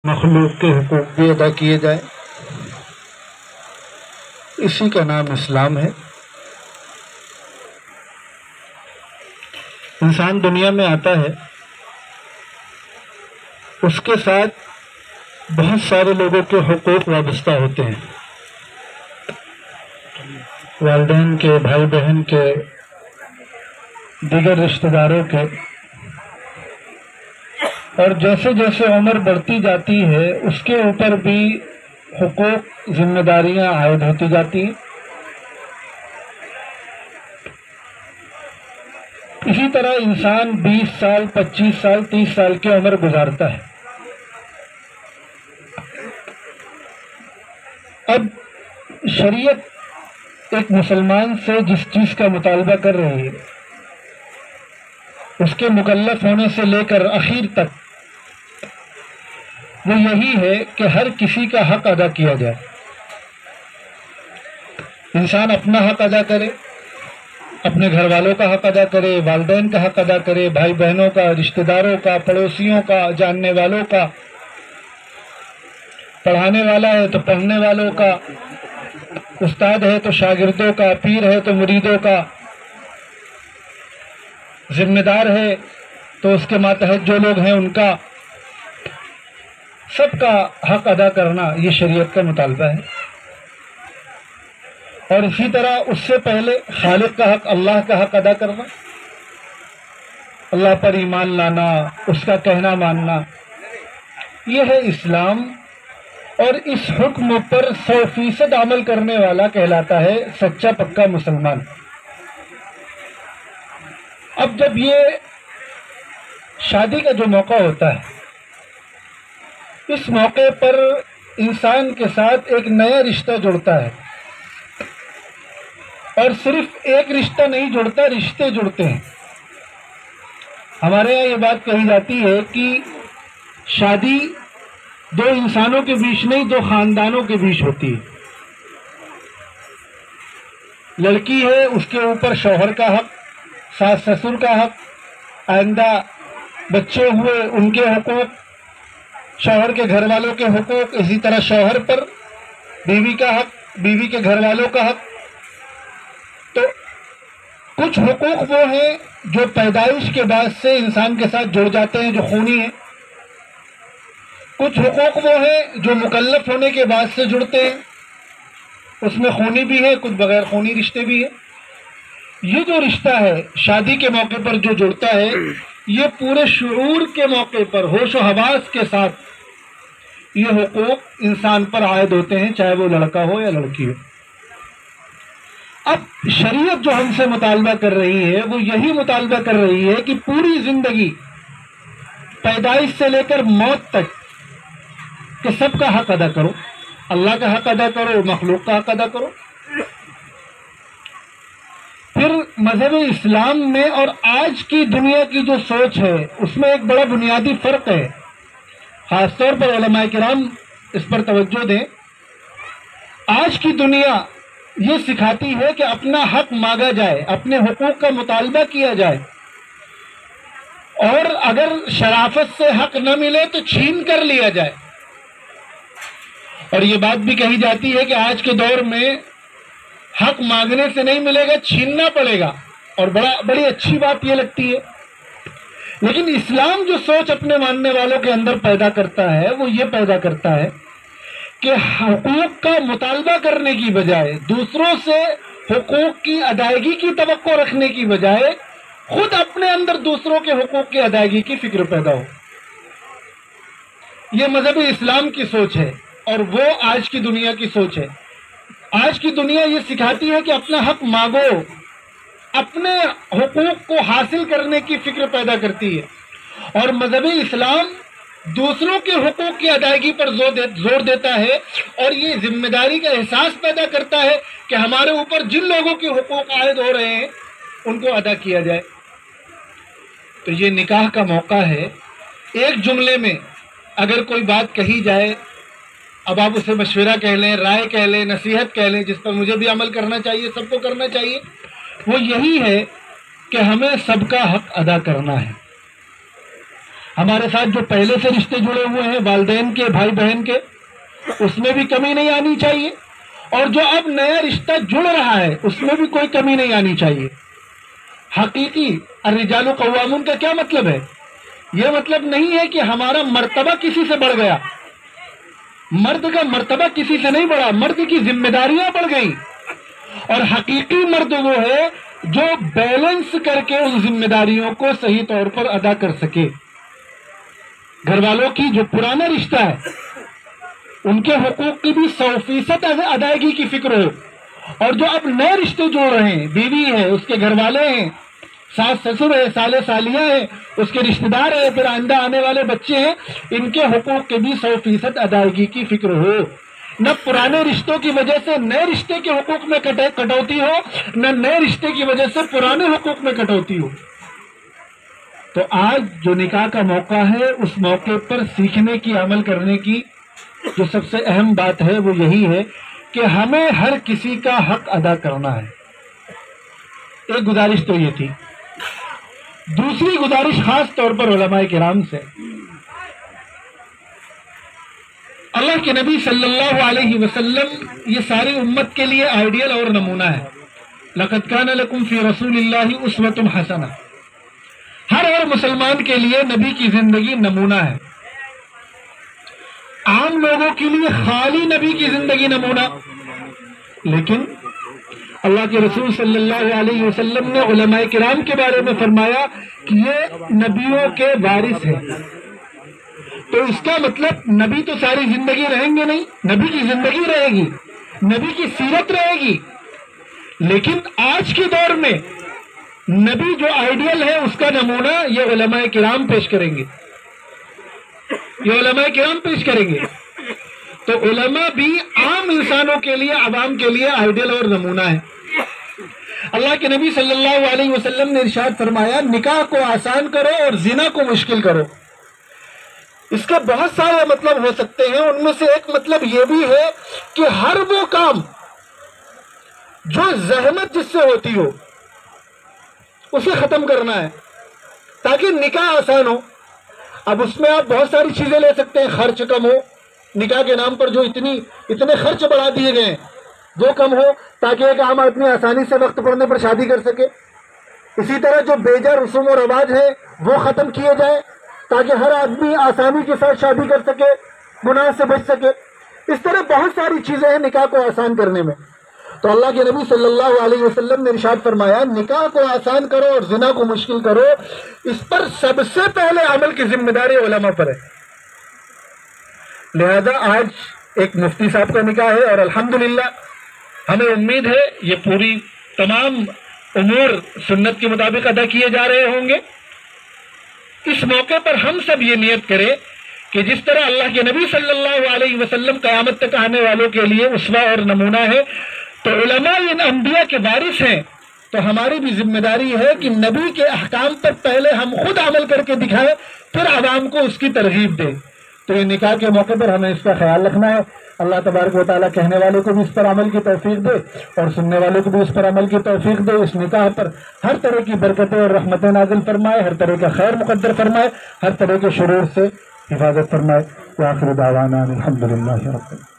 مخلوق کے حقوق بھی ادا کیے جائیں، اسی کا نام اسلام ہے۔ انسان دنیا میں آتا ہے، اس کے ساتھ بہت سارے لوگوں کے حقوق وابستہ ہوتے ہیں، والدین کے، بھائی بہن کے، دیگر رشتہ داروں کے، اور جیسے جیسے عمر بڑھتی جاتی ہے اس کے اوپر بھی حقوق، ذمہ داریاں عائد ہوتی جاتی ہیں۔ اسی طرح انسان 20 سال، 25 سال، 30 سال کی عمر گزارتا ہے۔ اب شریعت ایک مسلمان سے جس چیز کا مطالبہ کر رہی ہے، اس کے مکلف ہونے سے لے کر اخیر تک، وہ یہی ہے کہ ہر کسی کا حق ادا کیا جائے۔ انسان اپنا حق ادا کرے، اپنے گھر والوں کا حق ادا کرے، والدین کا حق ادا کرے، بھائی بہنوں کا، رشتہ داروں کا، پڑوسیوں کا، جاننے والوں کا، پڑھانے والا ہے تو پڑھنے والوں کا، استاد ہے تو شاگردوں کا، پیر ہے تو مریدوں کا، ذمہ دار ہے تو اس کے ماتحت جو لوگ ہیں ان کا، سب کا حق ادا کرنا یہ شریعت کا مطالبہ ہے۔ اور اسی طرح اس سے پہلے خالق کا حق، اللہ کا حق ادا کرنا، اللہ پر ایمان لانا، اس کا کہنا ماننا، یہ ہے اسلام۔ اور اس حکم پر 100% عمل کرنے والا کہلاتا ہے سچا پکا مسلمان۔ اب جب یہ شادی کا جو موقع ہوتا ہے، اس موقع پر انسان کے ساتھ ایک نیا رشتہ جڑتا ہے، اور صرف ایک رشتہ نہیں جڑتا، رشتے جڑتے ہیں۔ ہمارے یہاں یہ بات کہی جاتی ہے کہ شادی دو انسانوں کے بیچ نہیں، دو خاندانوں کے بیچ ہوتی ہے۔ لڑکی ہے، اس کے اوپر شوہر کا حق، ساس سسر کا حق، آئندہ بچے ہوئے ان کے حقوق، شوہر کے گھر والوں کے حقوق، اسی طرح شوہر پر بیوی کا حق، بیوی کے گھر والوں کا حق۔ تو کچھ حقوق وہ ہیں جو پیدائش کے بعد سے انسان کے ساتھ جڑ جاتے ہیں، جو خونی ہیں۔ کچھ حقوق وہ ہیں جو مکلف ہونے کے بعد سے جڑتے ہیں، اس میں خونی بھی ہے، کچھ بغیر خونی رشتے بھی ہیں۔ یہ جو رشتہ ہے شادی کے موقع پر جو جڑتا ہے، یہ پورے شعور کے موقع پر، ہوش و حواس کے ساتھ یہ حقوق انسان پر عائد ہوتے ہیں، چاہے وہ لڑکا ہو یا لڑکی ہو۔ اب شریعت جو ہم سے مطالبہ کر رہی ہے، وہ یہی مطالبہ کر رہی ہے کہ پوری زندگی، پیدائش سے لے کر موت تک، کہ سب کا حق ادا کرو، اللہ کا حق ادا کرو، مخلوق کا حق ادا کرو۔ پھر مذہب اسلام میں اور آج کی دنیا کی جو سوچ ہے، اس میں ایک بڑا بنیادی فرق ہے۔ خاص طور پر علماء کرام اس پر توجہ دیں۔ آج کی دنیا یہ سکھاتی ہے کہ اپنا حق مانگا جائے، اپنے حقوق کا مطالبہ کیا جائے، اور اگر شرافت سے حق نہ ملے تو چھین کر لیا جائے۔ اور یہ بات بھی کہی جاتی ہے کہ آج کے دور میں حق مانگنے سے نہیں ملے گا، چھیننا پڑے گا، اور بڑی اچھی بات یہ لگتی ہے۔ لیکن اسلام جو سوچ اپنے ماننے والوں کے اندر پیدا کرتا ہے، وہ یہ پیدا کرتا ہے کہ حقوق کا مطالبہ کرنے کی بجائے، دوسروں سے حقوق کی ادائیگی کی توقع رکھنے کی بجائے، خود اپنے اندر دوسروں کے حقوق کی ادائیگی کی فکر پیدا ہو۔ یہ مذہب اسلام کی سوچ ہے، اور وہ آج کی دنیا کی سوچ ہے۔ آج کی دنیا یہ سکھاتی ہے کہ اپنا حق مانگو، اپنے حقوق کو حاصل کرنے کی فکر پیدا کرتی ہے، اور مذہب اسلام دوسروں کے حقوق کی ادائیگی پر زور دیتا ہے، اور یہ ذمہ داری کا احساس پیدا کرتا ہے کہ ہمارے اوپر جن لوگوں کے حقوق عائد ہو رہے ہیں ان کو ادا کیا جائے۔ تو یہ نکاح کا موقع ہے۔ ایک جملے میں اگر کوئی بات کہی جائے، اب آپ اسے مشورہ کہہ لیں، رائے کہہ لیں، نصیحت کہہ لیں، جس پر مجھے بھی عمل کرنا چاہیے، سب کو کرنا چاہیے، وہ یہی ہے کہ ہمیں سب کا حق ادا کرنا ہے۔ ہمارے ساتھ جو پہلے سے رشتے جڑے ہوئے ہیں والدین کے، بھائی بہن کے، اس میں بھی کمی نہیں آنی چاہیے، اور جو اب نیا رشتہ جڑ رہا ہے اس میں بھی کوئی کمی نہیں آنی چاہیے۔ حقیقی الرجال قوامون کا کیا مطلب ہے؟ یہ مطلب نہیں ہے کہ ہمارا مرتبہ کسی سے بڑھ گیا، مرد کا مرتبہ کسی سے نہیں بڑھا، مرد کی ذمہ داریاں بڑھ گئیں، اور حقیقی مرد وہ ہے جو بیلنس کر کے ان ذمہ داریوں کو صحیح طور پر ادا کر سکے۔ گھر والوں کی جو پرانا رشتہ ہے ان کے حقوق کی بھی 100% ادائیگی کی فکر ہو، اور جو اب نئے رشتے جوڑ رہے ہیں، بیوی ہے، اس کے گھر والے ہیں، ساس سسر ہے، سالے سالیاں ہیں، اس کے رشتہ دار ہیں، پھر آئندہ آنے والے بچے ہیں، ان کے حقوق کی بھی 100% ادائیگی کی فکر ہو۔ نہ پرانے رشتوں کی وجہ سے نئے رشتے کے حقوق میں کٹوتی ہو، نہ نئے رشتے کی وجہ سے پرانے حقوق میں کٹوتی ہو۔ تو آج جو نکاح کا موقع ہے، اس موقع پر سیکھنے کی، عمل کرنے کی جو سب سے اہم بات ہے وہ یہی ہے کہ ہمیں ہر کسی کا حق ادا کرنا ہے۔ ایک گزارش تو یہ تھی۔ دوسری گزارش خاص طور پر علماء کرام سے، اللہ کے نبی صلی اللہ علیہ وسلم یہ ساری امت کے لیے آئیڈیل اور نمونہ ہے۔ لقد کان لکم فی رسول اللہ اسوۃ حسنہ، ہر مسلمان کے لیے نبی کی زندگی نمونہ ہے۔ عام لوگوں کے لیے خالی نبی کی زندگی نمونہ، لیکن اللہ کے رسول صلی اللہ علیہ وسلم نے علماء کرام کے بارے میں فرمایا کہ یہ نبیوں کے وارث ہیں۔ تو اس کا مطلب نبی تو ساری زندگی رہیں گے نہیں، نبی کی زندگی رہے گی، نبی کی سیرت رہے گی، لیکن آج کے دور میں نبی جو آئیڈیل ہے اس کا نمونہ یہ علماء کرام پیش کریں گے، یہ علماء کرام پیش کریں گے۔ تو علماء بھی عام انسانوں کے لیے، عوام کے لیے آئیڈیل اور نمونہ ہے۔ اللہ کے نبی صلی اللہ علیہ وسلم نے ارشاد فرمایا نکاح کو آسان کرو اور زنا کو مشکل کرو۔ اس کے بہت سارے مطلب ہو سکتے ہیں، ان میں سے ایک مطلب یہ بھی ہے کہ ہر وہ کام جو زحمت جس سے ہوتی ہو اسے ختم کرنا ہے تاکہ نکاح آسان ہو۔ اب اس میں آپ بہت ساری چیزیں لے سکتے ہیں، خرچ کم ہو، نکاح کے نام پر جو اتنے خرچ بڑھا دیے گئے ہیں وہ کم ہو تاکہ ایک عام آدمی آسانی سے وقت پڑنے پر شادی کر سکے۔ اسی طرح جو بیجا رسوم و رواج ہیں وہ ختم کیے جائیں تاکہ ہر آدمی آسانی کے ساتھ شادی کر سکے، گناہ سے بچ سکے۔ اس طرح بہت ساری چیزیں ہیں نکاح کو آسان کرنے میں۔ تو اللہ کے نبی صلی اللہ علیہ وسلم نے ارشاد فرمایا نکاح کو آسان کرو اور زنا کو مشکل کرو۔ اس پر سب سے پہلے عمل کی ذمہ داری علماء پر ہے۔ لہذا آج ایک مفتی صاحب کا نکاح ہے اور الحمدللہ ہمیں امید ہے یہ پوری تمام امور سنت کے مطابق ادا کیے جا رہے ہوں گے۔ اس موقع پر ہم سب یہ نیت کریں کہ جس طرح اللہ کے نبی صلی اللہ علیہ وسلم قیامت تک آنے والوں کے لیے اسوہ اور نمونہ ہے، تو علماء ان انبیاء کے وارث ہیں، تو ہماری بھی ذمہ داری ہے کہ نبی کے احکام پر پہلے ہم خود عمل کر کے دکھائیں، پھر عوام کو اس کی ترغیب دیں۔ تو یہ نکاح کے موقع پر ہمیں اس کا خیال رکھنا ہے۔ اللہ تبارک و تعالیٰ کہنے والے کو بھی اس پر عمل کی توفیق دے اور سننے والے کو بھی اس پر عمل کی توفیق دے۔ اس نکاح پر ہر طرح کی برکتیں اور رحمتیں نازل فرمائے، ہر طرح کا خیر مقدر فرمائے، ہر طرح کے شرور سے حفاظت فرمائے۔ وآخر دعوانا الحمدللہ رب العالمین۔